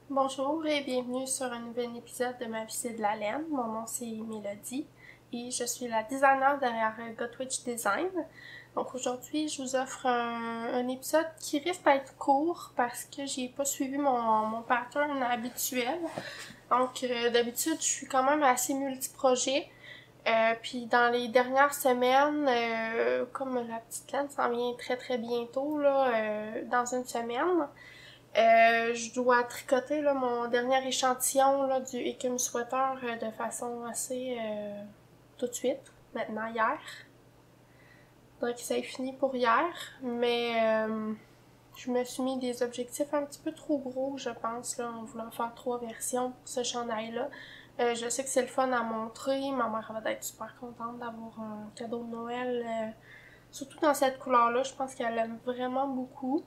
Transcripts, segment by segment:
Bonjour et bienvenue sur un nouvel épisode de Ma vie c'est de la laine. Mon nom c'est Mélodie et je suis la designer derrière Gotwitch Design. Donc aujourd'hui je vous offre un épisode qui risque d'être court parce que j'ai pas suivi mon pattern habituel. Donc d'habitude je suis quand même assez multi-projet. Puis dans les dernières semaines, comme la petite laine s'en vient très bientôt, là, dans une semaine, je dois tricoter là, mon dernier échantillon là, du Ekim Sweater de façon assez tout de suite, maintenant hier. Donc ça est fini pour hier, mais je me suis mis des objectifs un petit peu trop gros, je pense, là, en voulant faire 3 versions pour ce chandail-là. Je sais que c'est le fun à montrer, ma mère va être super contente d'avoir un cadeau de Noël, surtout dans cette couleur-là, je pense qu'elle aime vraiment beaucoup.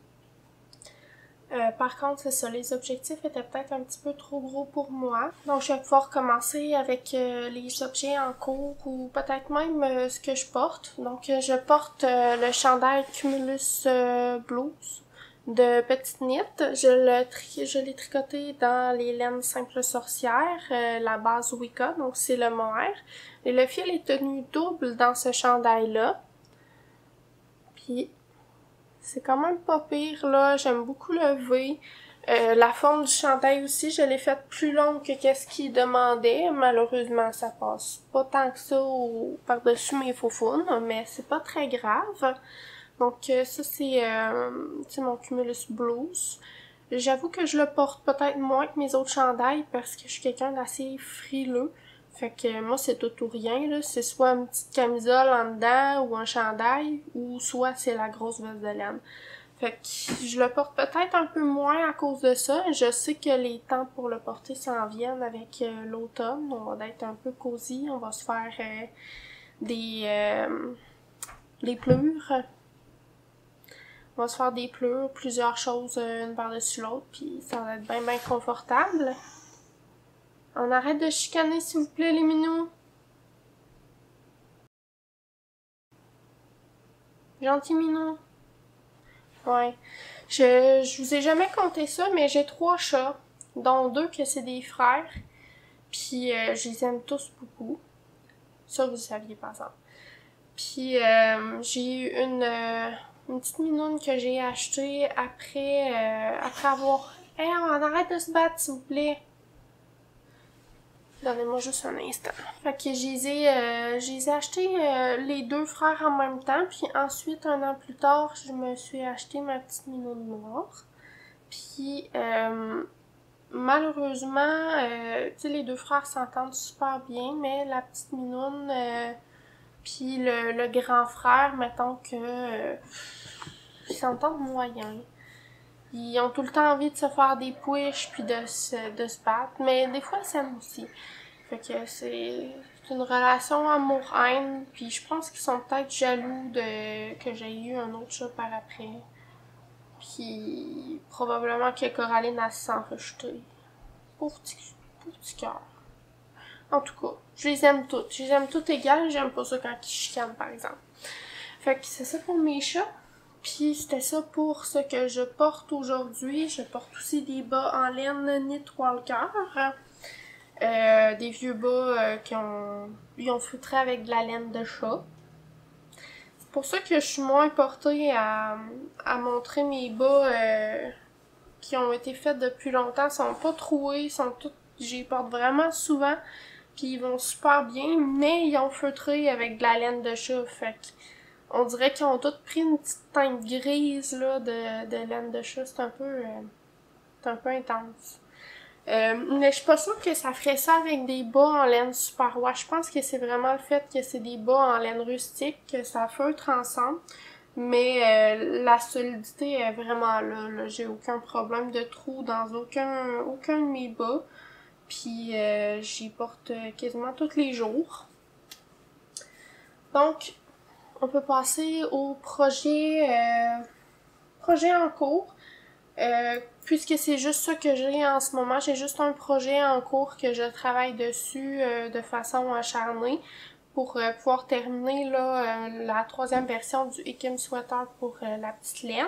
Par contre, c'est ça, les objectifs étaient peut-être un petit peu trop gros pour moi. Donc, je vais pouvoir commencer avec les objets en cours ou peut-être même ce que je porte. Donc, je porte le chandail Cumulus Blues de Petite Knit. Je l'ai tricoté dans les laines Simple Sorcière, la base Wicca, donc c'est le mohair. Et le fil est tenu double dans ce chandail-là. Puis, c'est quand même pas pire, là. J'aime beaucoup le V. La forme du chandail aussi, je l'ai faite plus longue que qu'est-ce qu'il demandait. Malheureusement, ça passe pas tant que ça par-dessus mes faufounes, mais c'est pas très grave. Donc ça, c'est mon Cumulus Blues. J'avoue que je le porte peut-être moins que mes autres chandails parce que je suis quelqu'un d'assez frileux. Fait que moi, c'est tout ou rien, là. C'est soit une petite camisole en dedans ou un chandail, ou soit c'est la grosse veste de laine. Fait que je le porte peut-être un peu moins à cause de ça. Je sais que les temps pour le porter s'en viennent avec l'automne. On va être un peu cosy. On va se faire des pleurs. On va se faire des pleurs, plusieurs choses une par-dessus l'autre, puis ça va être bien confortable. On arrête de chicaner, s'il vous plaît, les minous. Gentil minou. Ouais. Je vous ai jamais compté ça, mais j'ai 3 chats, dont 2 que c'est des frères. Puis je les aime tous beaucoup. Ça, vous saviez pas ça. Puis j'ai eu une petite minoune que j'ai achetée après avoir... Hey, on arrête de se battre, s'il vous plaît. Donnez-moi juste un instant. Fait que je les ai achetés les 2 frères en même temps, puis ensuite, un an plus tard, je me suis acheté ma petite minoune noire. Puis, malheureusement, tu sais, les 2 frères s'entendent super bien, mais la petite minoune, puis le grand frère, mettons que ils s'entendent moyen. Ils ont tout le temps envie de se faire des push puis de se battre, mais des fois ils s'aiment aussi. Fait que c'est une relation amour-haine, puis je pense qu'ils sont peut-être jaloux que j'ai eu un autre chat par après. Puis probablement que Coraline a se sent rejetée. Pauvre petit cœur. En tout cas, je les aime toutes. Je les aime toutes égales, j'aime pas ça quand ils chicanent par exemple. Fait que c'est ça pour mes chats. Puis c'était ça pour ce que je porte aujourd'hui. Je porte aussi des bas en laine Knit Walker. Des vieux bas ils ont feutré avec de la laine de chat. C'est pour ça que je suis moins portée à montrer mes bas qui ont été faits depuis longtemps. Ils sont pas troués, j'y porte vraiment souvent. Puis ils vont super bien, mais ils ont feutré avec de la laine de chat. Fait que on dirait qu'ils ont tous pris une petite teinte grise là, de laine de chat. C'est un peu intense. Mais je suis pas sûre que ça ferait ça avec des bas en laine superwash. Je pense que c'est vraiment le fait que c'est des bas en laine rustique, que ça feutre ensemble. Mais la solidité est vraiment là. J'ai aucun problème de trou dans aucun de mes bas. Puis j'y porte quasiment tous les jours. Donc, on peut passer au projet en cours. Puisque c'est juste ça que j'ai en ce moment, j'ai juste un projet en cours que je travaille dessus de façon acharnée pour pouvoir terminer là, la 3e version du Ekim Sweater pour la petite laine.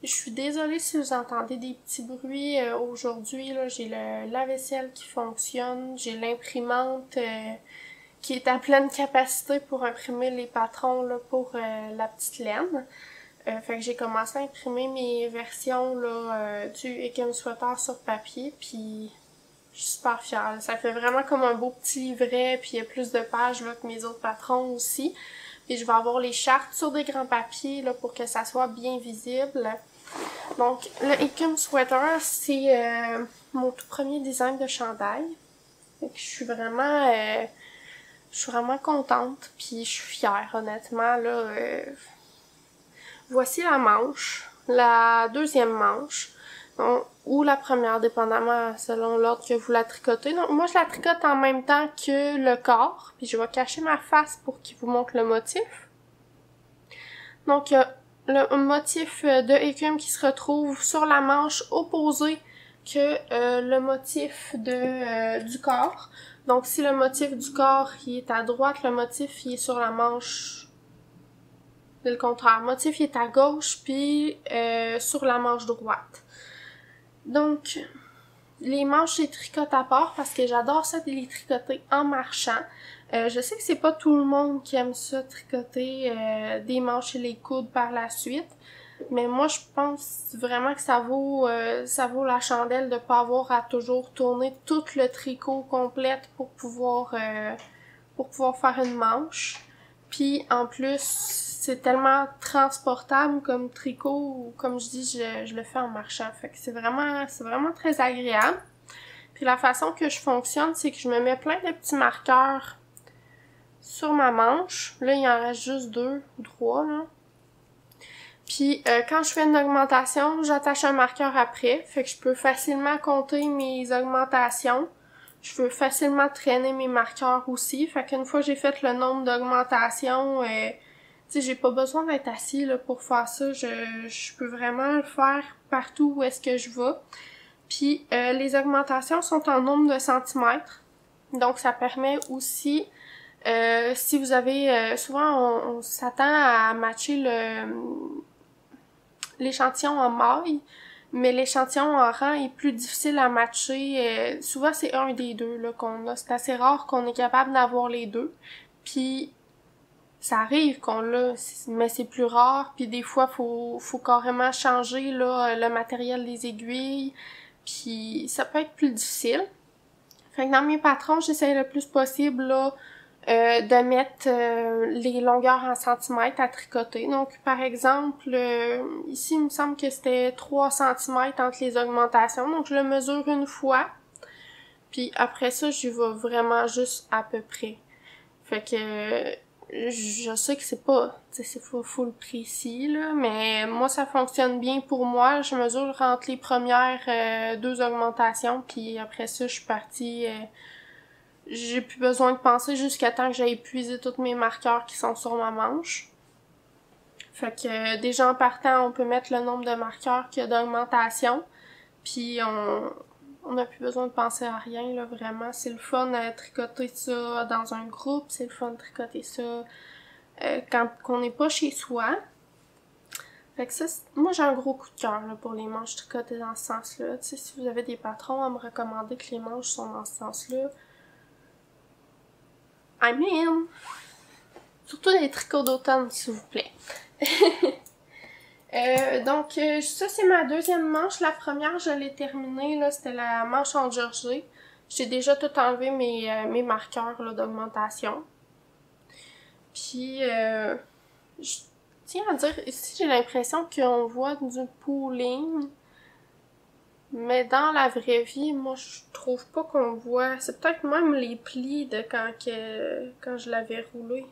Je suis désolée si vous entendez des petits bruits aujourd'hui, là, j'ai le lave-vaisselle qui fonctionne, j'ai l'imprimante qui est à pleine capacité pour imprimer les patrons là, pour la petite laine. Fait que j'ai commencé à imprimer mes versions là, du Ekim Sweater sur papier, puis je suis super fière. Ça fait vraiment comme un beau petit livret, puis il y a plus de pages là, que mes autres patrons aussi. Puis je vais avoir les chartes sur des grands papiers là, pour que ça soit bien visible. Donc, le Ekim Sweater, c'est mon tout premier design de chandail. Fait que je suis vraiment contente, puis je suis fière, honnêtement, là. Voici la manche, la deuxième manche, donc, ou la première, dépendamment selon l'ordre que vous la tricotez. Donc, moi, je la tricote en même temps que le corps, puis je vais cacher ma face pour qu'il vous montre le motif. Donc, le motif de écume qui se retrouve sur la manche opposée que le motif du corps. Donc, si le motif du corps il est à droite, le motif il est sur la manche, c'est le contraire. Le motif il est à gauche, puis sur la manche droite. Donc, les manches, je les tricote à part parce que j'adore ça de les tricoter en marchant. Je sais que c'est pas tout le monde qui aime ça, tricoter des manches et les coudes par la suite. Mais moi, je pense vraiment que ça vaut la chandelle de pas avoir à toujours tourner tout le tricot complète pour pouvoir faire une manche. Puis, en plus, c'est tellement transportable comme tricot, comme je dis, je le fais en marchant. Fait que c'est vraiment très agréable. Puis la façon que je fonctionne, c'est que je me mets plein de petits marqueurs sur ma manche. Là, il en reste juste 2 ou 3, là. Puis quand je fais une augmentation, j'attache un marqueur après. Fait que je peux facilement compter mes augmentations. Je peux facilement traîner mes marqueurs aussi. Fait qu'une fois que j'ai fait le nombre d'augmentations, tu sais, j'ai pas besoin d'être assis là pour faire ça. Je peux vraiment le faire partout où est-ce que je vais. Puis les augmentations sont en nombre de centimètres. Donc ça permet aussi, si vous avez... souvent on s'attend à matcher l'échantillon en maille, mais l'échantillon en rang est plus difficile à matcher. Souvent c'est un des deux là qu'on a. C'est assez rare qu'on est capable d'avoir les deux. Puis ça arrive qu'on l'a, mais c'est plus rare. Puis des fois faut carrément changer là le matériel des aiguilles. Puis ça peut être plus difficile. Fait que dans mes patrons, j'essaie le plus possible là de mettre les longueurs en centimètres à tricoter. Donc par exemple, ici il me semble que c'était 3 centimètres entre les augmentations. Donc je le mesure une fois. Puis après ça, j'y vais vraiment juste à peu près. Fait que je sais que c'est pas, tu sais, c'est full précis, là, mais moi, ça fonctionne bien pour moi. Je mesure entre les premières 2 augmentations, puis après ça, je suis partie, j'ai plus besoin de penser jusqu'à temps que j'ai épuisé tous mes marqueurs qui sont sur ma manche. Fait que déjà en partant, on peut mettre le nombre de marqueurs qu'il y a d'augmentation, puis on n'a plus besoin de penser à rien, là, vraiment. C'est le fun de tricoter ça dans un groupe, c'est le fun de tricoter ça quand on n'est pas chez soi. Fait que ça, moi j'ai un gros coup de cœur là, pour les manches tricotées dans ce sens-là. Tu sais, si vous avez des patrons à me recommander que les manches sont dans ce sens-là, I'm in! Surtout des tricots d'automne, s'il vous plaît. Donc, ça c'est ma deuxième manche. La première, je l'ai terminée, là, c'était la manche en jersey. J'ai déjà tout enlevé mes marqueurs là, d'augmentation. Puis, je tiens à dire, ici j'ai l'impression qu'on voit du pooling. Mais dans la vraie vie, moi je trouve pas qu'on voit. C'est peut-être même les plis de quand je l'avais roulé.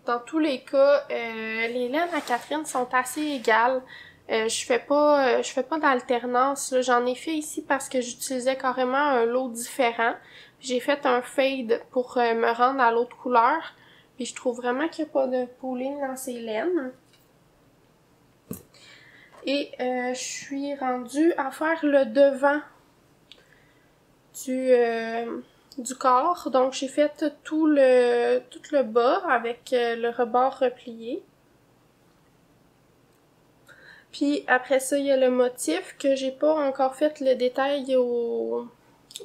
Dans tous les cas, les laines à Catherine sont assez égales. Je fais pas d'alternance. J'en ai fait ici parce que j'utilisais carrément un lot différent. J'ai fait un fade pour me rendre à l'autre couleur. Puis je trouve vraiment qu'il n'y a pas de pooling dans ces laines. Et je suis rendue à faire le devant du corps. Donc j'ai fait tout le bas avec le rebord replié. Puis après ça, il y a le motif que j'ai pas encore fait le détail au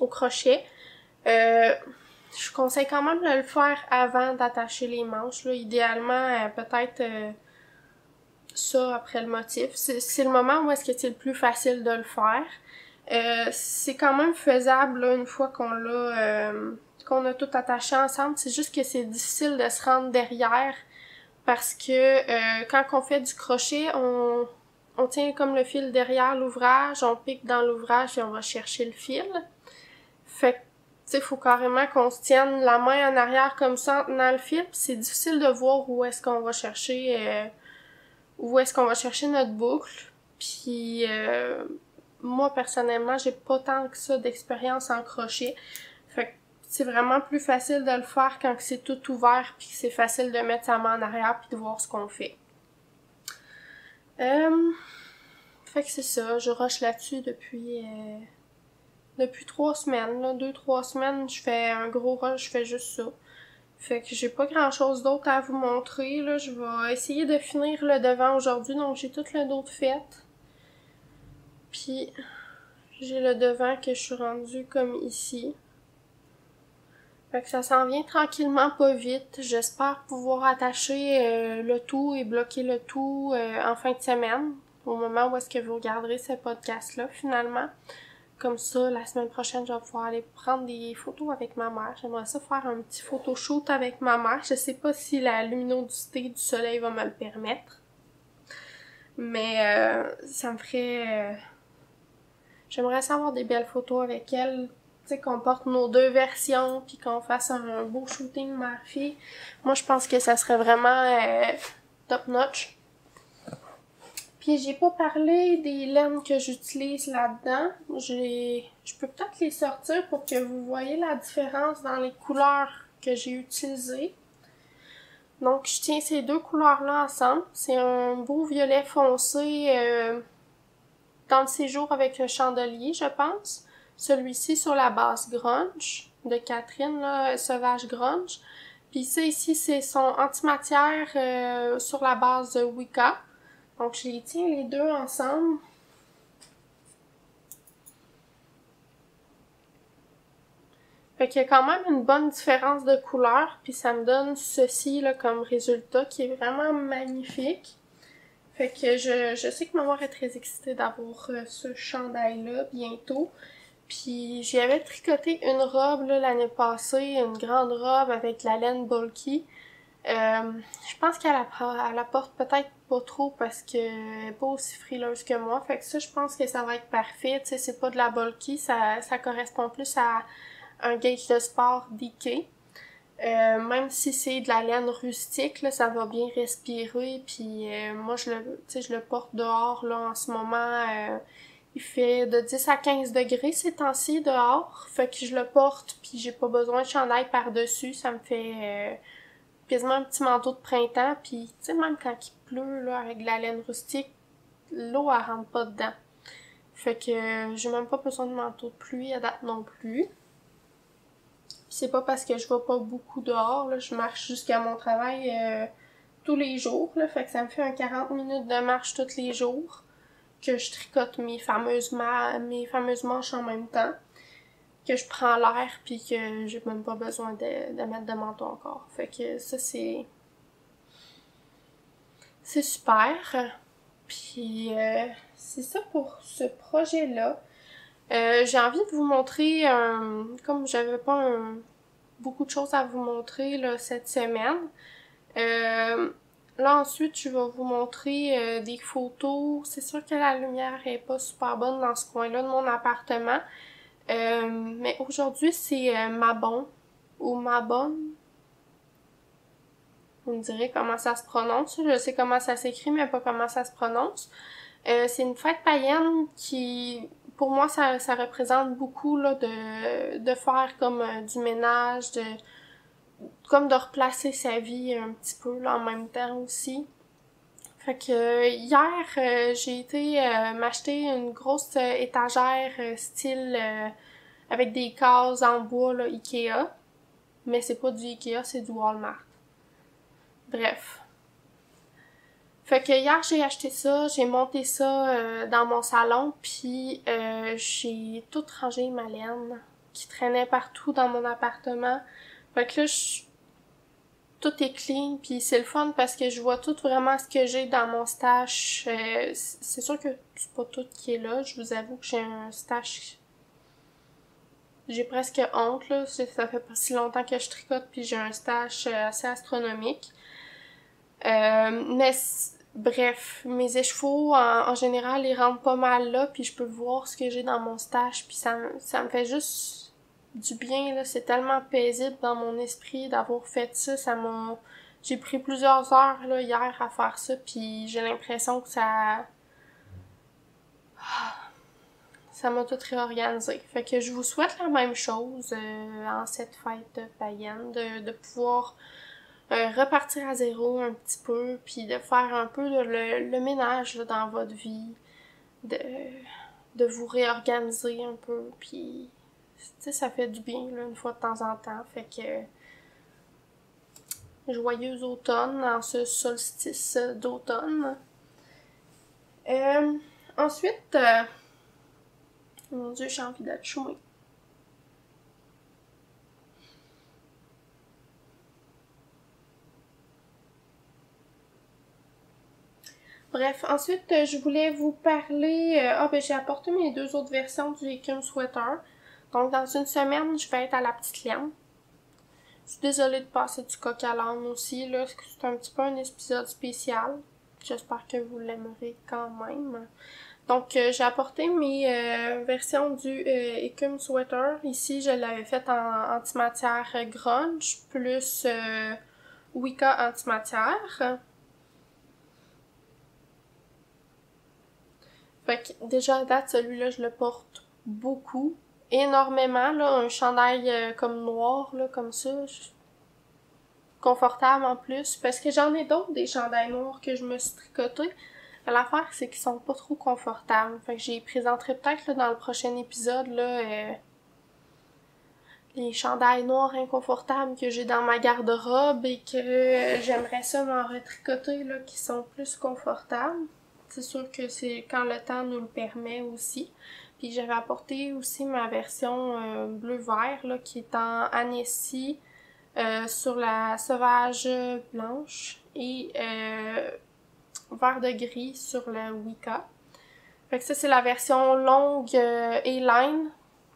crochet. Je conseille quand même de le faire avant d'attacher les manches, là. Idéalement, peut-être ça après le motif. C'est le moment où est-ce que c'est le plus facile de le faire. C'est quand même faisable là, une fois qu'on a tout attaché ensemble. C'est juste que c'est difficile de se rendre derrière parce que quand on fait du crochet, on tient comme le fil derrière l'ouvrage, on pique dans l'ouvrage et on va chercher le fil. Fait que, tu sais, faut carrément qu'on se tienne la main en arrière comme ça en tenant le fil, pis c'est difficile de voir où est-ce qu'on va chercher notre boucle. Puis moi personnellement, j'ai pas tant que ça d'expérience en crochet. Fait que c'est vraiment plus facile de le faire quand c'est tout ouvert puis que c'est facile de mettre sa main en arrière puis de voir ce qu'on fait. Fait que c'est ça, je rush là-dessus depuis 3 semaines, là, 2-3 semaines, je fais un gros rush, je fais juste ça. Fait que j'ai pas grand chose d'autre à vous montrer, là, je vais essayer de finir le devant aujourd'hui, donc j'ai tout le dos de fait. Puis j'ai le devant que je suis rendue comme ici. Fait que ça s'en vient tranquillement, pas vite. J'espère pouvoir attacher le tout et bloquer le tout en fin de semaine, au moment où est-ce que vous regarderez ce podcast-là, finalement. Comme ça, la semaine prochaine, je vais pouvoir aller prendre des photos avec ma mère. J'aimerais ça faire un petit photoshoot avec ma mère. Je sais pas si la luminosité du soleil va me le permettre. Mais ça me ferait... J'aimerais ça avoir des belles photos avec elle. Tu sais, qu'on porte nos deux versions puis qu'on fasse un beau shooting mère-fille. Moi, je pense que ça serait vraiment top-notch. Puis j'ai pas parlé des laines que j'utilise là-dedans. Je peux peut-être les sortir pour que vous voyez la différence dans les couleurs que j'ai utilisées. Donc je tiens ces deux couleurs-là ensemble. C'est un beau violet foncé dans le séjour avec le chandelier, je pense. Celui-ci sur la base grunge de Catherine, là, Sauvage Grunge. Puis ça ici, c'est son antimatière sur la base de Wicca. Donc, je les tiens les deux ensemble. Fait qu'il y a quand même une bonne différence de couleur, puis ça me donne ceci là comme résultat qui est vraiment magnifique. Fait que je sais que maman est très excitée d'avoir ce chandail-là bientôt. Puis j'y avais tricoté une robe là, l'année passée, une grande robe avec la laine bulky. Je pense qu'elle la porte peut-être pas trop parce qu'elle est pas aussi frileuse que moi. Fait que ça, je pense que ça va être parfait. Tu sais, c'est pas de la bulky, ça correspond plus à un gauge de sport d'Ikea. Même si c'est de la laine rustique, là, ça va bien respirer. Puis moi, je le porte dehors là en ce moment. Il fait de 10 à 15 degrés ces temps-ci dehors. Fait que je le porte puis j'ai pas besoin de chandail par-dessus. Ça me fait quasiment un petit manteau de printemps, puis tu sais, même quand il pleut, là, avec de la laine rustique, l'eau, elle rentre pas dedans. Fait que j'ai même pas besoin de manteau de pluie à date non plus. Pis c'est pas parce que je vais pas beaucoup dehors, là, je marche jusqu'à mon travail tous les jours, là, fait que ça me fait un 40 minutes de marche tous les jours, que je tricote mes fameuses manches en même temps, que je prends l'air puis que j'ai même pas besoin de mettre de manteau encore. Fait que ça, c'est super. Puis c'est ça pour ce projet-là. J'ai envie de vous montrer, comme j'avais pas beaucoup de choses à vous montrer là, cette semaine. Là ensuite, je vais vous montrer des photos. C'est sûr que la lumière est pas super bonne dans ce coin-là de mon appartement. Mais aujourd'hui, c'est Mabon ou Mabon. Vous me direz comment ça se prononce. Je sais comment ça s'écrit, mais pas comment ça se prononce. C'est une fête païenne qui, pour moi, ça représente beaucoup là, de faire comme du ménage, comme de replacer sa vie un petit peu là, en même temps aussi. Fait que hier, j'ai été m'acheter une grosse étagère style avec des cases en bois là, Ikea. Mais c'est pas du Ikea, c'est du Walmart. Bref. Fait que hier, j'ai acheté ça, j'ai monté ça dans mon salon, puis j'ai tout rangé ma laine qui traînait partout dans mon appartement. Fait que là, tout est clean, puis c'est le fun parce que je vois tout vraiment ce que j'ai dans mon stash. C'est sûr que c'est pas tout qui est là, je vous avoue que j'ai un stash... J'ai presque honte, là, ça fait pas si longtemps que je tricote, puis j'ai un stash assez astronomique. Mais bref, mes échevaux, en général, ils rentrent pas mal là, puis je peux voir ce que j'ai dans mon stash, puis ça me fait juste du bien, là. C'est tellement paisible dans mon esprit d'avoir fait ça. J'ai pris plusieurs heures, là, hier à faire ça, puis j'ai l'impression que ça m'a tout réorganisé. Fait que je vous souhaite la même chose en cette fête païenne, de pouvoir repartir à zéro un petit peu, puis de faire un peu le ménage là, dans votre vie, de vous réorganiser un peu, puis tu sais, ça fait du bien là, une fois de temps en temps. Fait que joyeux automne en ce solstice d'automne. Ensuite, mon Dieu, j'ai envie d'être chouée. Bref, ensuite, je voulais vous parler... j'ai apporté mes 2 autres versions du Écume Sweater. Donc, dans une semaine, je vais être à la petite laine. Je suis désolée de passer du coq à l'âne aussi, là. C'est un petit peu un épisode spécial. J'espère que vous l'aimerez quand même. Donc, j'ai apporté mes versions du Écume Sweater. Ici, je l'avais fait en antimatière grunge plus Wicca antimatière. Fait que déjà à date, celui-là, je le porte beaucoup. Énormément, là. Un chandail comme noir, là, comme ça. Confortable en plus. Parce que j'en ai d'autres, des chandails noirs que je me suis tricotés. L'affaire, c'est qu'ils sont pas trop confortables. Fait que j'y présenterai peut-être là, dans le prochain épisode là, les chandails noirs inconfortables que j'ai dans ma garde-robe et que j'aimerais ça m'en retricoter là, qui sont plus confortables. C'est sûr que c'est quand le temps nous le permet aussi. Puis j'avais apporté aussi ma version bleu-vert là, qui est en Annecy sur la sauvage blanche et vert de gris sur le Wicca. Fait que ça, c'est la version longue et line.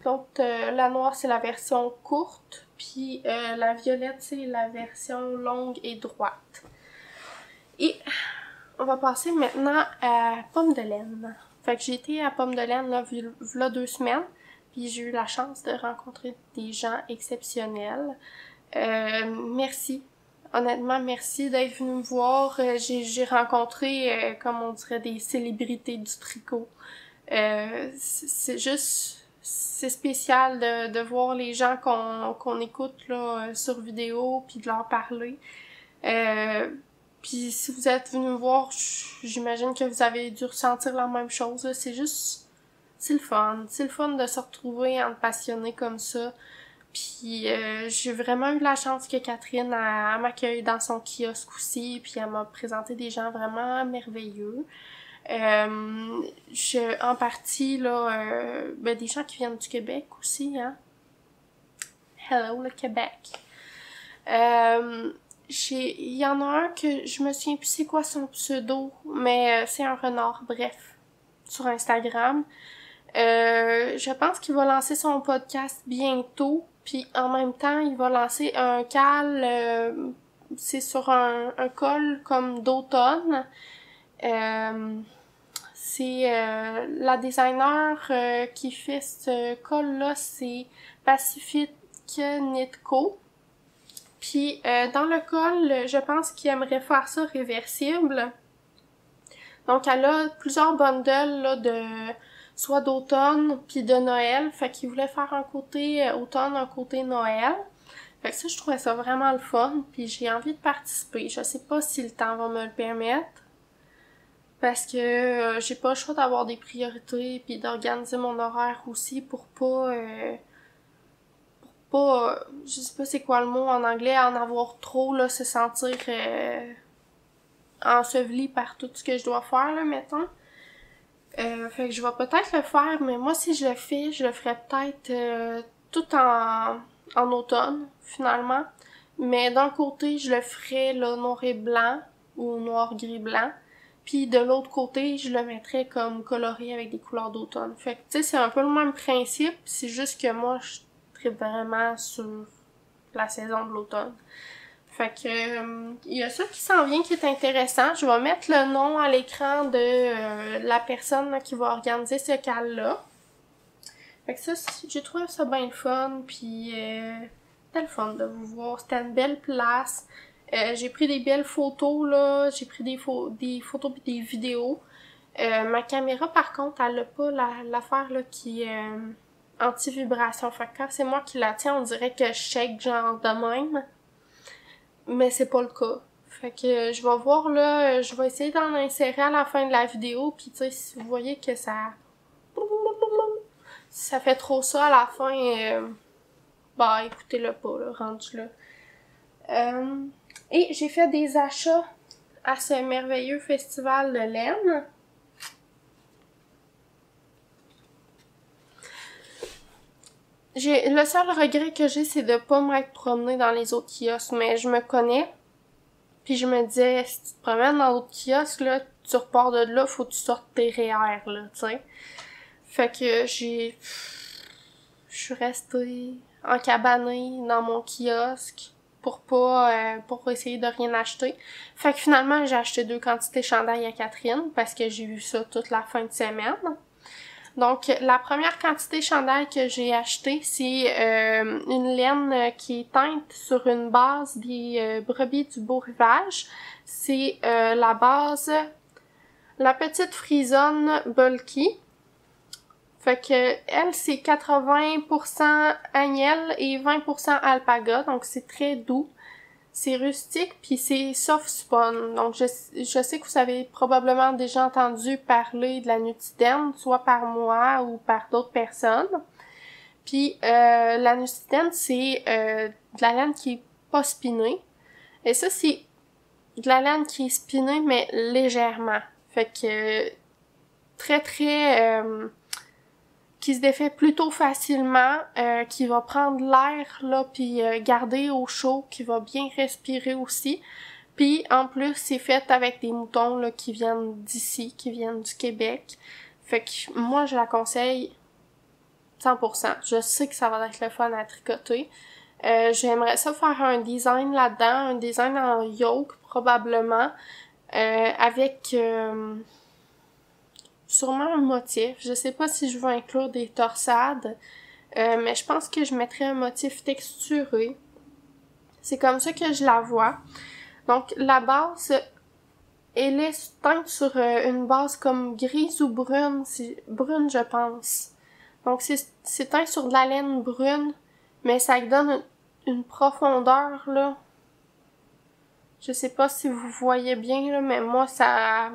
L'autre, la noire, c'est la version courte. Puis la violette, c'est la version longue et droite. Et on va passer maintenant à Pomme de laine. Fait que j'ai été à Pomme de laine là, v'là 2 semaines. Puis j'ai eu la chance de rencontrer des gens exceptionnels. Merci. Honnêtement, merci d'être venu me voir. J'ai rencontré, comme on dirait, des célébrités du tricot. C'est juste... C'est spécial de voir les gens qu'on écoute là, sur vidéo, puis de leur parler. Puis si vous êtes venu me voir, j'imagine que vous avez dû ressentir la même chose. C'est juste... C'est le fun. C'est le fun de se retrouver entre passionnés comme ça. Puis j'ai vraiment eu la chance que Catherine m'accueille dans son kiosque aussi, puis elle m'a présenté des gens vraiment merveilleux. En partie là, des gens qui viennent du Québec aussi, hein. Hello le Québec. Il y en a un que je me souviens plus c'est quoi son pseudo, mais c'est un renard, bref, sur Instagram. Je pense qu'il va lancer son podcast bientôt. Puis en même temps, il va lancer un cal, c'est sur un col comme d'automne. C'est la designer qui fait ce col-là, c'est Pacific Knitco. Puis dans le col, je pense qu'il aimerait faire ça réversible. Donc elle a plusieurs bundles là, soit d'automne puis de Noël. Fait qu'il voulait faire un côté automne, un côté Noël. Fait que ça, je trouvais ça vraiment le fun. Puis j'ai envie de participer. Je sais pas si le temps va me le permettre. Parce que j'ai pas le choix d'avoir des priorités puis d'organiser mon horaire aussi pour pas... je sais pas c'est quoi le mot en anglais, en avoir trop, là, se sentir enseveli par tout ce que je dois faire, là, mettons. Fait que je vais peut-être le faire, mais moi, si je le fais, je le ferai peut-être tout en automne, finalement. Mais d'un côté, je le ferai là, noir et blanc ou noir, gris, blanc. Puis de l'autre côté, je le mettrais comme coloré avec des couleurs d'automne. Fait que, tu sais, c'est un peu le même principe, c'est juste que moi, je tripe vraiment sur la saison de l'automne. Fait que, il y a ça qui s'en vient qui est intéressant. Je vais mettre le nom à l'écran de la personne là, qui va organiser ce cal-là. Fait que ça, j'ai trouvé ça bien le fun, puis c'était le fun de vous voir. C'était une belle place. J'ai pris des belles photos, là. J'ai pris des photos pis des vidéos. Ma caméra, par contre, elle a pas l'affaire là qui est anti-vibration. Fait que quand c'est moi qui la tiens, on dirait que je shake genre de même. Mais c'est pas le cas. Fait que je vais voir là, je vais essayer d'en insérer à la fin de la vidéo. Puis tu sais, si vous voyez que ça fait trop ça à la fin, bah écoutez-le pas, là, rendu là. Et j'ai fait des achats à ce merveilleux festival de laine. Le seul regret que j'ai, c'est de pas m'être promenée dans les autres kiosques, mais je me connais. Puis je me disais, si tu te promènes dans d'autres kiosques, là, tu repars de là, faut que tu sortes tes REER, là, tu sais. Fait que je suis restée encabanée dans mon kiosque pour essayer de rien acheter. Fait que finalement, j'ai acheté 2 quantités chandail à Catherine parce que j'ai vu ça toute la fin de semaine. Donc, la première quantité chandail que j'ai acheté, c'est une laine qui est teinte sur une base des brebis du Beau Rivage. C'est la base, la petite frisonne bulky. Fait que elle, c'est 80% agnelle et 20% alpaga, donc c'est très doux. C'est rustique, puis c'est soft spun. Donc, je sais que vous avez probablement déjà entendu parler de la nutidène, soit par moi ou par d'autres personnes. Puis, la nutidène, c'est de la laine qui est pas spinée. Et ça, c'est de la laine qui est spinée, mais légèrement. Fait que, très qui se défait plutôt facilement, qui va prendre l'air là puis garder au chaud, qui va bien respirer aussi. Puis en plus, c'est fait avec des moutons là qui viennent d'ici, qui viennent du Québec. Fait que moi je la conseille 100%. Je sais que ça va être le fun à tricoter. J'aimerais ça faire un design là-dedans, un design en yoke probablement, avec sûrement un motif. Je sais pas si je veux inclure des torsades, mais je pense que je mettrais un motif texturé. C'est comme ça que je la vois. Donc, la base, elle est teinte sur une base comme grise ou brune. C'est brune, je pense. Donc, c'est teint sur de la laine brune, mais ça donne une profondeur, là. Je sais pas si vous voyez bien, là, mais moi, ça...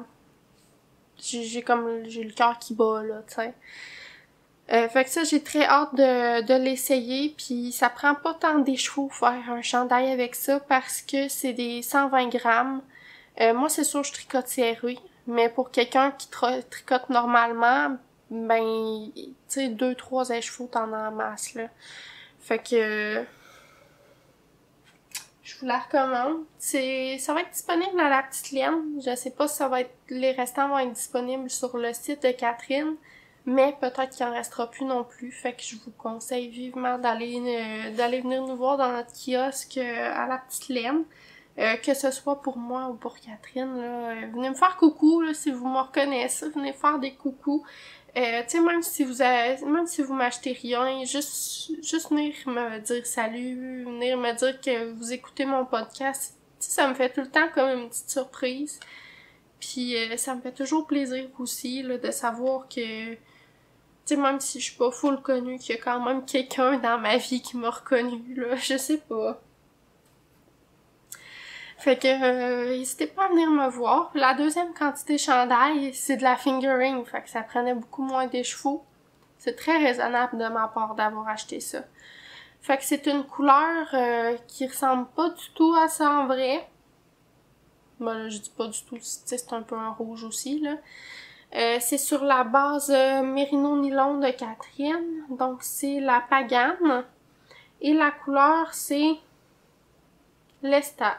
J'ai le cœur qui bat, là, tu sais. Fait que ça, j'ai très hâte de l'essayer, puis ça prend pas tant d'écheveau faire un chandail avec ça parce que c'est des 120 grammes. Moi, c'est sûr, je tricote serré, mais pour quelqu'un qui tricote normalement, ben, tu sais, 2-3 écheveaux, t'en as en masse, là. Fait que... je vous la recommande. Ça va être disponible à la petite laine. Je sais pas si les restants vont être disponibles sur le site de Catherine, mais peut-être qu'il en restera plus non plus. Fait que je vous conseille vivement d'aller venir nous voir dans notre kiosque à la petite laine. Que ce soit pour moi ou pour Catherine, là. Venez me faire coucou, là, si vous me reconnaissez. Venez faire des coucous. Tu sais, même si vous m'achetez rien, juste venir me dire salut, venir me dire que vous écoutez mon podcast, tu sais, ça me fait tout le temps comme une petite surprise. Puis ça me fait toujours plaisir aussi, là, de savoir que, tu sais, même si je suis pas full connue, qu'il y a quand même quelqu'un dans ma vie qui m'a reconnue, là, je sais pas. Fait que n'hésitez pas à venir me voir. La deuxième quantité chandail, c'est de la fingering, fait que ça prenait beaucoup moins d'écheveau. C'est très raisonnable de ma part d'avoir acheté ça. Fait que c'est une couleur qui ressemble pas du tout à ça en vrai. Ben là, je dis pas du tout, c'est un peu un rouge aussi, là. C'est sur la base Mérino Nylon de Catherine. Donc, c'est la Pagane. Et la couleur, c'est l'Estate.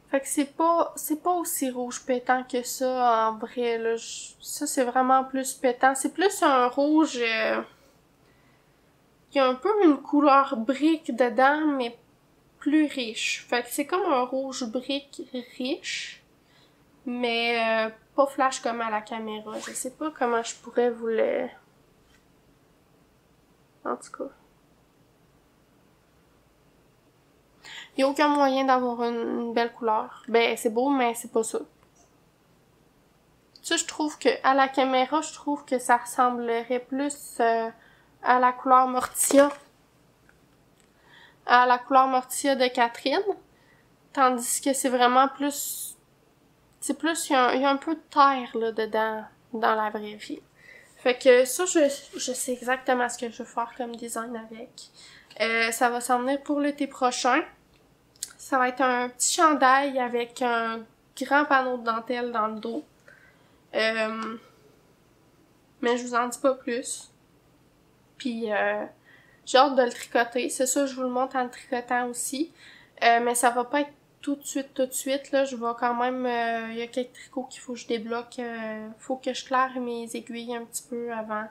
Fait que c'est pas aussi rouge pétant que ça, en vrai, là. Ça, c'est vraiment plus pétant. C'est plus un rouge... il y a un peu une couleur brique dedans, mais plus riche. Fait que c'est comme un rouge brique riche, mais pas flash comme à la caméra. Je sais pas comment je pourrais vous le... En tout cas. Il y a aucun moyen d'avoir une belle couleur. Ben, c'est beau, mais c'est pas ça. Ça, je trouve que à la caméra, je trouve que ça ressemblerait plus à la couleur Mortia. À la couleur Mortia de Catherine. Tandis que c'est vraiment plus... C'est plus... Il y a un peu de terre, là, dedans, dans la vraie vie. Fait que ça, je sais exactement ce que je veux faire comme design avec. Ça va s'en venir pour l'été prochain. Ça va être un petit chandail avec un grand panneau de dentelle dans le dos. Mais je vous en dis pas plus. Puis j'ai hâte de le tricoter. C'est ça, je vous le montre en le tricotant aussi. Mais ça va pas être tout de suite, là. Je vais quand même... il y a quelques tricots qu'il faut que je débloque. Faut que je claire mes aiguilles un petit peu avant.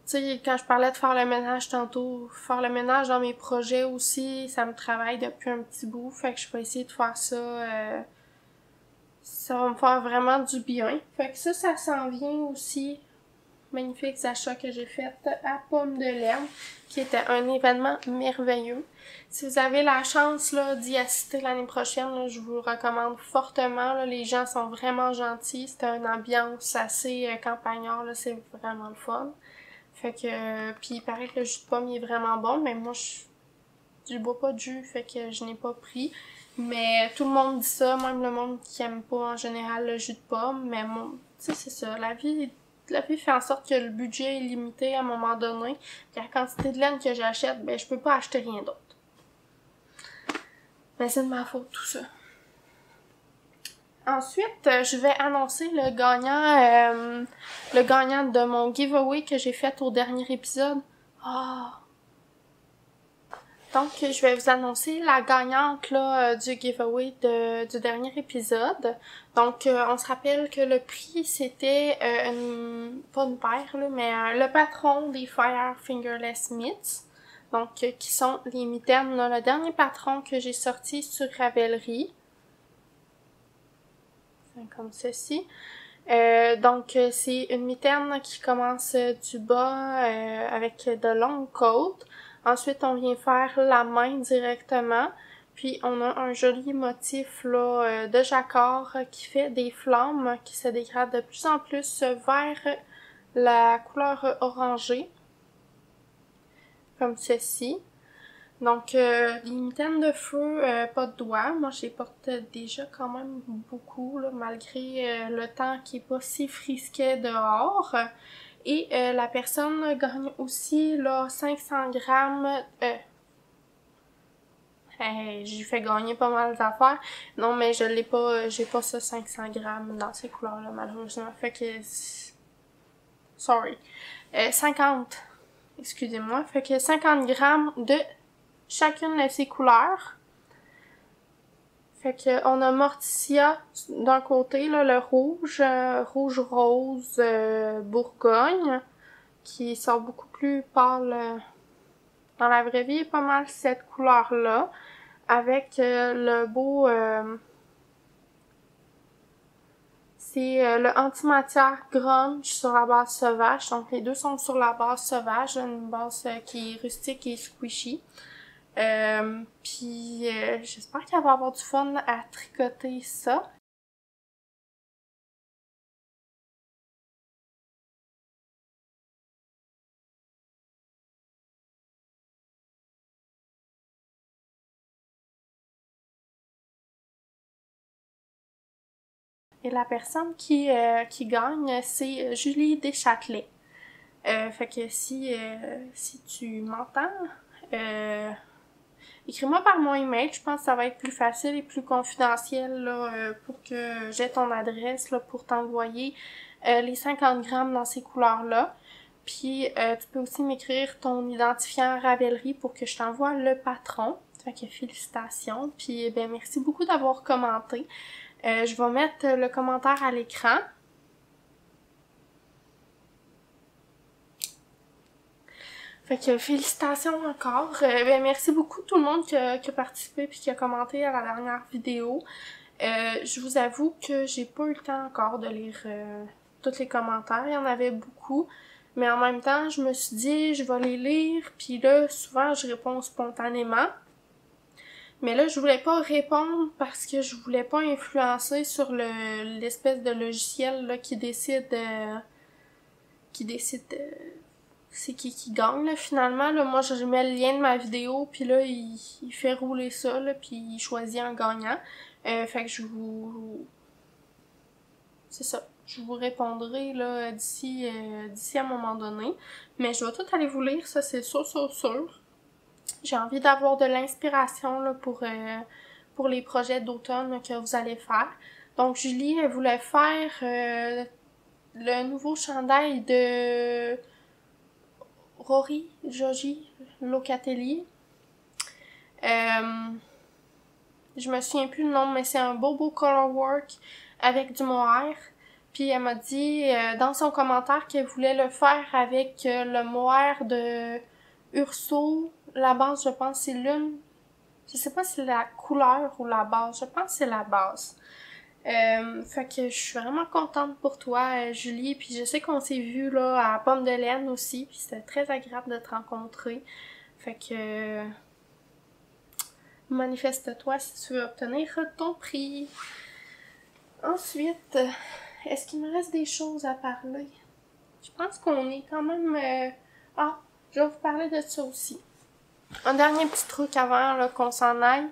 Tu sais, quand je parlais de faire le ménage tantôt, faire le ménage dans mes projets aussi, ça me travaille depuis un petit bout. Fait que je vais essayer de faire ça... ça va me faire vraiment du bien. Fait que ça s'en vient aussi. Magnifiques achats que j'ai fait à Pomme de l'Herbe, qui était un événement merveilleux. Si vous avez la chance là d'y assister l'année prochaine, là, je vous le recommande fortement. Là, les gens sont vraiment gentils. C'était une ambiance assez campagnard, là, c'est vraiment le fun. Fait que puis il paraît que le jus de pomme il est vraiment bon, mais moi je bois pas de jus, fait que je n'ai pas pris. Mais tout le monde dit ça, même le monde qui aime pas en général le jus de pomme. Mais moi, tu sais, c'est ça. La vie fait en sorte que le budget est limité à un moment donné. Puis la quantité de laine que j'achète, ben je peux pas acheter rien d'autre. Ben c'est de ma faute tout ça. Ensuite, je vais annoncer le gagnant de mon giveaway que j'ai fait au dernier épisode. Donc, je vais vous annoncer la gagnante là, du giveaway du dernier épisode. Donc, on se rappelle que le prix, c'était pas une paire, là, mais le patron des Fire Fingerless Mitts. Donc, qui sont les mitaines, là, le dernier patron que j'ai sorti sur Ravelry. C'est comme ceci. Donc, c'est une mitaine qui commence du bas avec de longues côtes. Ensuite, on vient faire la main directement. Puis, on a un joli motif là de jacquard qui fait des flammes qui se dégradent de plus en plus vers la couleur orangée. Comme ceci. Donc, les mitaines de feu, pas de doigts. Moi, je les porte déjà quand même beaucoup, là, malgré le temps qui est pas si frisquet dehors. Et la personne gagne aussi là 500 grammes... j'ai fait gagner pas mal d'affaires. Non, mais je l'ai pas... j'ai pas ça 500 grammes dans ces couleurs-là, malheureusement. Fait que... Sorry. 50. Excusez-moi. Fait que 50 grammes de chacune de ces couleurs. Fait que on a Morticia d'un côté, là, le rouge, rouge-rose Bourgogne, qui sort beaucoup plus pâle dans la vraie vie, pas mal cette couleur-là, avec le beau... c'est le antimatière grunge sur la base sauvage, donc les deux sont sur la base sauvage, une base qui est rustique et squishy. Puis j'espère qu'elle va avoir du fun à tricoter ça. Et la personne qui gagne, c'est Julie Deschâtelet. Fait que si tu m'entends, écris-moi par mon email. Je pense que ça va être plus facile et plus confidentiel là, pour que j'ai ton adresse là, pour t'envoyer les 50 grammes dans ces couleurs-là. Puis tu peux aussi m'écrire ton identifiant Ravelry pour que je t'envoie le patron. Fait que félicitations. Puis ben merci beaucoup d'avoir commenté. Je vais mettre le commentaire à l'écran. Fait que félicitations encore. Ben merci beaucoup tout le monde qui a participé puis qui a commenté à la dernière vidéo. Je vous avoue que j'ai pas eu le temps encore de lire tous les commentaires. Il y en avait beaucoup. Mais en même temps, je me suis dit, je vais les lire. Puis là, souvent, je réponds spontanément. Mais là, je voulais pas répondre parce que je voulais pas influencer sur l'espèce de logiciel là, qui décide c'est qui gagne là, finalement. Là, moi, je mets le lien de ma vidéo, puis là, il fait rouler ça, là, puis il choisit un gagnant. Fait que c'est ça. Je vous répondrai là d'ici à un moment donné. Mais je vais tout aller vous lire, ça c'est sûr. J'ai envie d'avoir de l'inspiration là pour les projets d'automne que vous allez faire. Donc Julie, elle voulait faire le nouveau chandail de Rory Joji Locatelli. Je me souviens plus le nom, mais c'est un beau color work avec du mohair. Puis elle m'a dit dans son commentaire qu'elle voulait le faire avec le mohair de Urso. La base, je pense, c'est l'une. Je sais pas si c'est la couleur ou la base. Je pense que c'est la base. Fait que je suis vraiment contente pour toi, Julie. Puis je sais qu'on s'est vu là à Pomme de Laine aussi. Puis c'était très agréable de te rencontrer. Fait que manifeste-toi si tu veux obtenir ton prix. Ensuite, est-ce qu'il me reste des choses à parler? Je pense qu'on est quand même... je vais vous parler de ça aussi. Un dernier petit truc avant là, qu'on s'en aille.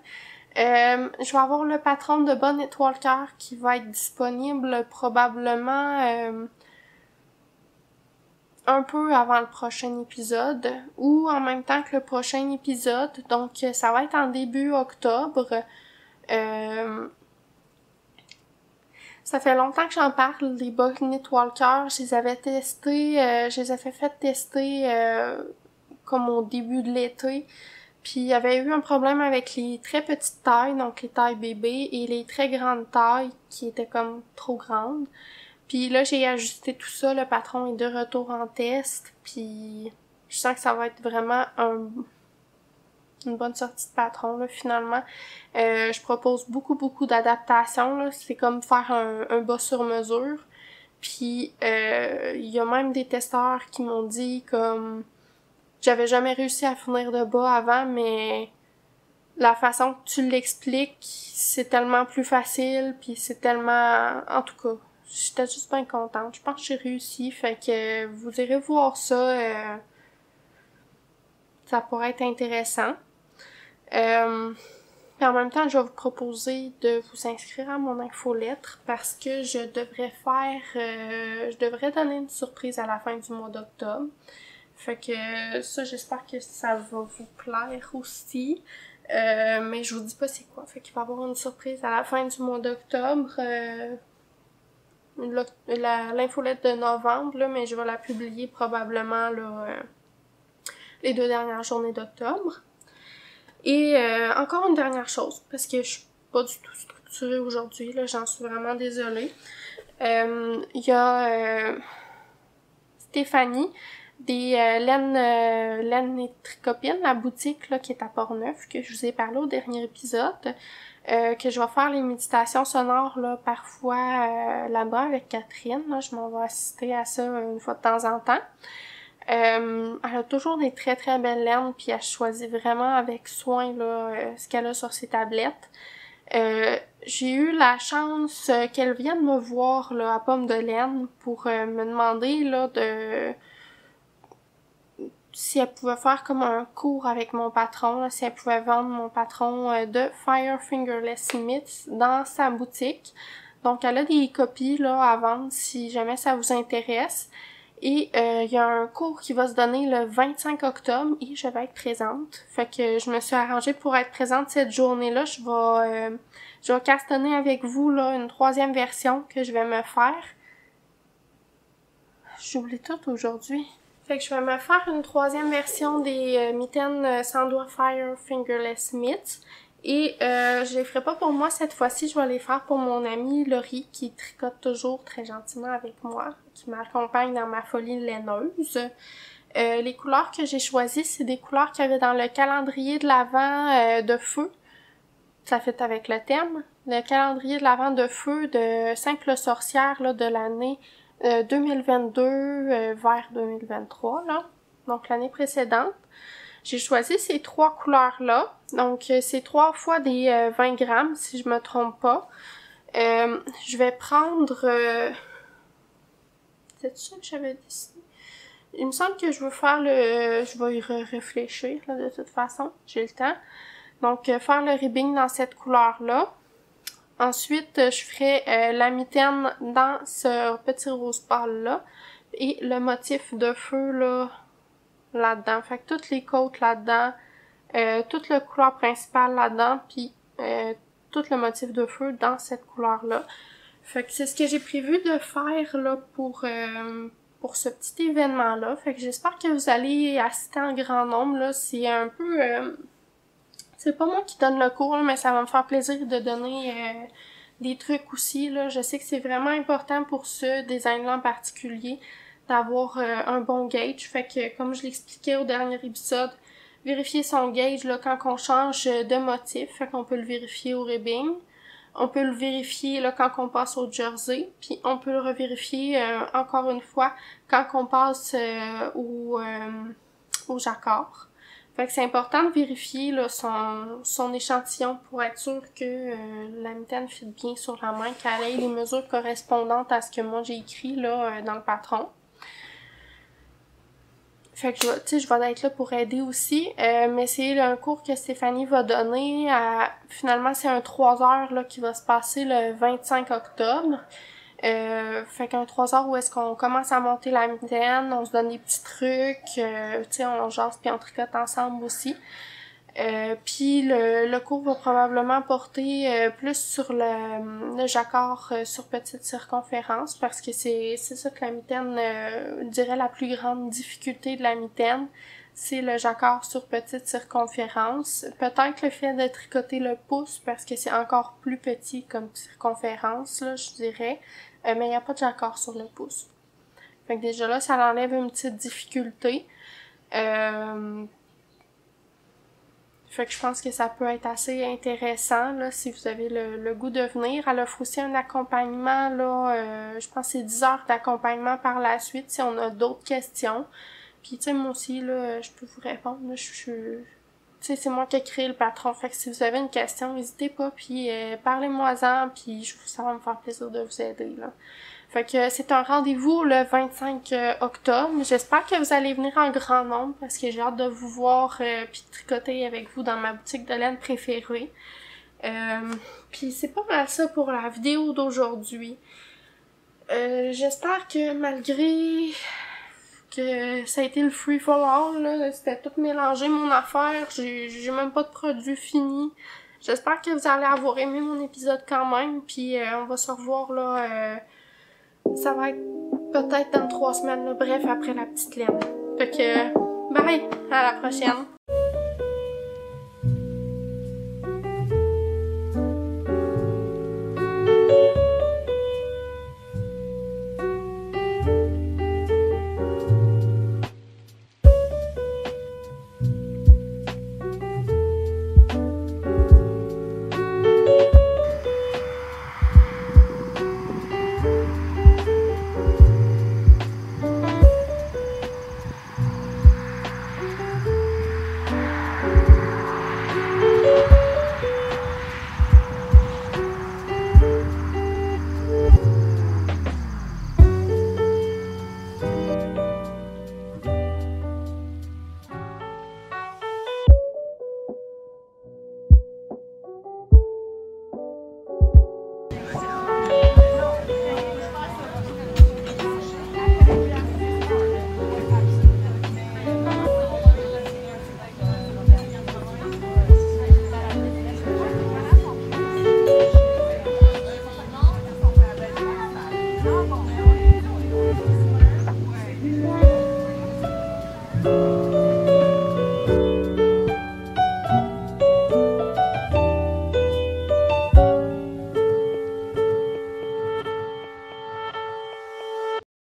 Je vais avoir le patron de Bonne Étoile Cœur qui va être disponible probablement un peu avant le prochain épisode ou en même temps que le prochain épisode. Donc ça va être en début octobre. Ça fait longtemps que j'en parle, les Bonne Étoile Cœur. Je les avais testés, je les avais fait tester comme au début de l'été. Puis il y avait eu un problème avec les très petites tailles, donc les tailles bébés, et les très grandes tailles qui étaient comme trop grandes. Puis là, j'ai ajusté tout ça, le patron est de retour en test, puis je sens que ça va être vraiment une bonne sortie de patron, là, finalement. Je propose beaucoup d'adaptations, là. C'est comme faire un bas sur mesure. Puis il y a même des testeurs qui m'ont dit comme... J'avais jamais réussi à finir de bas avant, mais la façon que tu l'expliques, c'est tellement plus facile, puis c'est tellement... En tout cas, j'étais juste bien contente. Je pense que j'ai réussi, fait que vous irez voir ça. Ça pourrait être intéressant. Puis en même temps, je vais vous proposer de vous inscrire à mon infolettre parce que je devrais donner une surprise à la fin du mois d'octobre. Fait que ça, j'espère que ça va vous plaire aussi. Mais je vous dis pas c'est quoi. Fait qu'il va y avoir une surprise à la fin du mois d'octobre. L'infolette de novembre, là, mais je vais la publier probablement là, les 2 dernières journées d'octobre. Et encore une dernière chose, parce que je suis pas du tout structurée aujourd'hui, là, j'en suis vraiment désolée. Il y a Stéphanie des laine et tricopine, la boutique là, qui est à Portneuf, que je vous ai parlé au dernier épisode, que je vais faire les méditations sonores là parfois là-bas avec Catherine. Là, je m'en vais assister à ça une fois de temps en temps. Elle a toujours des très belles laines, puis elle choisit vraiment avec soin là ce qu'elle a sur ses tablettes. J'ai eu la chance qu'elle vienne me voir là à Pomme de Laine pour me demander là si elle pouvait faire comme un cours avec mon patron, là, si elle pouvait vendre mon patron de Fire Fingerless Smiths dans sa boutique. Donc elle a des copies là à vendre si jamais ça vous intéresse. Et il y a un cours qui va se donner le 25 octobre et je vais être présente. Fait que je me suis arrangée pour être présente cette journée-là. Je vais castonner avec vous là une 3e version que je vais me faire. J'oublie tout aujourd'hui. Fait que je vais me faire une 3e version des mitaines Sandwa Fire Fingerless Mitts. Et je les ferai pas pour moi cette fois-ci, je vais les faire pour mon amie Laurie qui tricote toujours très gentiment avec moi, qui m'accompagne dans ma folie laineuse. Les couleurs que j'ai choisies, c'est des couleurs qu'il y avait dans le calendrier de l'Avent de feu. Ça fait avec le thème. Le calendrier de l'Avent de feu de Simple Sorcière là, de l'année 2022 vers 2023, là. Donc l'année précédente. J'ai choisi ces 3 couleurs-là. Donc, c'est 3 fois des 20 grammes, si je me trompe pas. Je vais prendre... c'est ça que j'avais décidé? Il me semble que je veux faire le... Je vais y réfléchir, là, de toute façon. J'ai le temps. Donc, faire le ribbing dans cette couleur-là. Ensuite, je ferai la mitaine dans ce petit rose pâle-là. Et le motif de feu, là-dedans. Fait que toutes les côtes là-dedans, toute la couleur principale là-dedans, puis tout le motif de feu dans cette couleur-là. Fait que c'est ce que j'ai prévu de faire là pour ce petit événement-là. Fait que j'espère que vous allez assister en grand nombre. Là, c'est un peu... c'est pas moi qui donne le cours, là, mais ça va me faire plaisir de donner des trucs aussi. Là. Je sais que c'est vraiment important pour ce design-là en particulier d'avoir un bon gauge. Fait que, comme je l'expliquais au dernier épisode, vérifier son gauge là, quand on change de motif. Fait qu'on peut le vérifier au ribbing. On peut le vérifier là, quand on passe au jersey. Puis on peut le revérifier encore une fois quand on passe au jacquard. Fait que c'est important de vérifier là, son échantillon pour être sûr que la mitaine fit bien sur la main, qu'elle ait les mesures correspondantes à ce que moi j'ai écrit là dans le patron. Fait que je vais être là pour aider aussi, mais c'est un cours que Stéphanie va donner. Finalement, c'est un 3 heures là, qui va se passer le 25 octobre. Fait qu'un 3 heures où est-ce qu'on commence à monter la mitaine, on se donne des petits trucs, on jase puis on tricote ensemble aussi. Puis le cours va probablement porter plus sur le jacquard sur petite circonférence parce que c'est ça que la mitaine, je dirais la plus grande difficulté de la mitaine, c'est le jacquard sur petite circonférence. Peut-être le fait de tricoter le pouce parce que c'est encore plus petit comme circonférence, là, je dirais, mais il n'y a pas de jacquard sur le pouce. Fait que déjà là, ça enlève une petite difficulté. Fait que je pense que ça peut être assez intéressant là si vous avez le goût de venir. Elle offre aussi un accompagnement là, je pense que c'est 10 heures d'accompagnement par la suite si on a d'autres questions. Puis tu sais moi aussi là, je peux vous répondre. Là, tu sais c'est moi qui ai créé le patron. Fait que si vous avez une question, n'hésitez pas puis parlez-moi-en puis ça va me faire plaisir de vous aider là. Fait que c'est un rendez-vous le 25 octobre. J'espère que vous allez venir en grand nombre parce que j'ai hâte de vous voir puis tricoter avec vous dans ma boutique de laine préférée. Puis c'est pas mal ça pour la vidéo d'aujourd'hui. J'espère que malgré que ça a été le free for all, là, c'était tout mélangé mon affaire, j'ai même pas de produit fini. J'espère que vous allez avoir aimé mon épisode quand même, puis on va se revoir là... ça va être peut-être dans 3 semaines, là. Bref, après la petite laine. Fait que, bye! À la prochaine!